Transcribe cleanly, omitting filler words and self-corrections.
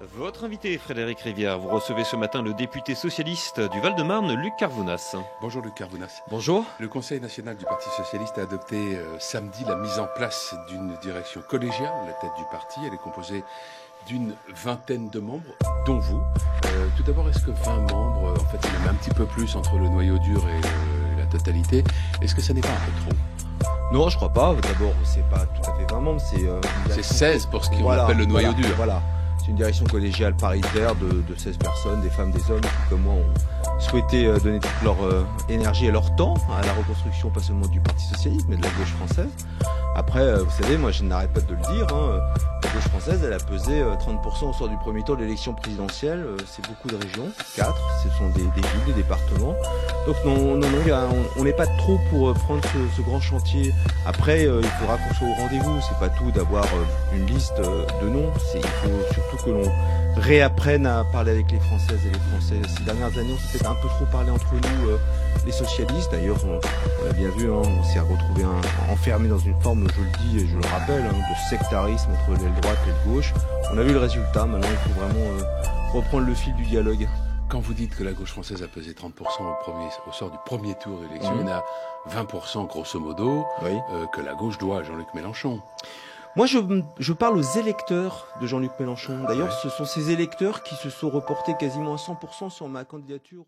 Votre invité, Frédéric Rivière, vous recevez ce matin le député socialiste du Val-de-Marne, Luc Carvounas. Bonjour Luc Carvounas. Bonjour. Le Conseil national du Parti socialiste a adopté samedi la mise en place d'une direction collégiale à la tête du parti. Elle est composée d'une vingtaine de membres, dont vous. Tout d'abord, est-ce que 20 membres, en fait c'est même un petit peu plus entre le noyau dur et la totalité, est-ce que ça n'est pas un peu trop ? Non, je crois pas. D'abord, c'est pas tout à fait 20 membres, C'est 16 pour ce qu'on voilà, appelle le noyau voilà, dur. Voilà. C'est une direction collégiale paritaire de 16 personnes, des femmes, des hommes qui, comme moi, ont souhaité donner toute leur énergie et leur temps à la reconstruction, pas seulement du Parti socialiste, mais de la gauche française. Après, vous savez, moi je n'arrête pas de le dire, la gauche française, elle a pesé 30% au sort du premier tour de l'élection présidentielle. C'est beaucoup de régions, 4, ce sont des villes, des départements. Donc non, on n'est pas trop pour prendre ce grand chantier. Après, il faudra qu'on soit au rendez-vous. C'est pas tout d'avoir une liste de noms. Il faut surtout que l'on réapprenne à parler avec les Françaises et les Français. Ces dernières années, on s'est peut-être un peu trop parlé entre nous, les socialistes. D'ailleurs, on l'a bien vu, on s'est retrouvé enfermé dans une forme, je le dis et je le rappelle, de sectarisme entre l'aile droite et l'aile gauche. On a vu le résultat. Maintenant, il faut vraiment reprendre le fil du dialogue. Quand vous dites que la gauche française a pesé 30% au sort du premier tour de l'élection, il y en a 20% grosso modo que la gauche doit à Jean-Luc Mélenchon. Moi, je parle aux électeurs de Jean-Luc Mélenchon. D'ailleurs, ce sont ces électeurs qui se sont reportés quasiment à 100% sur ma candidature.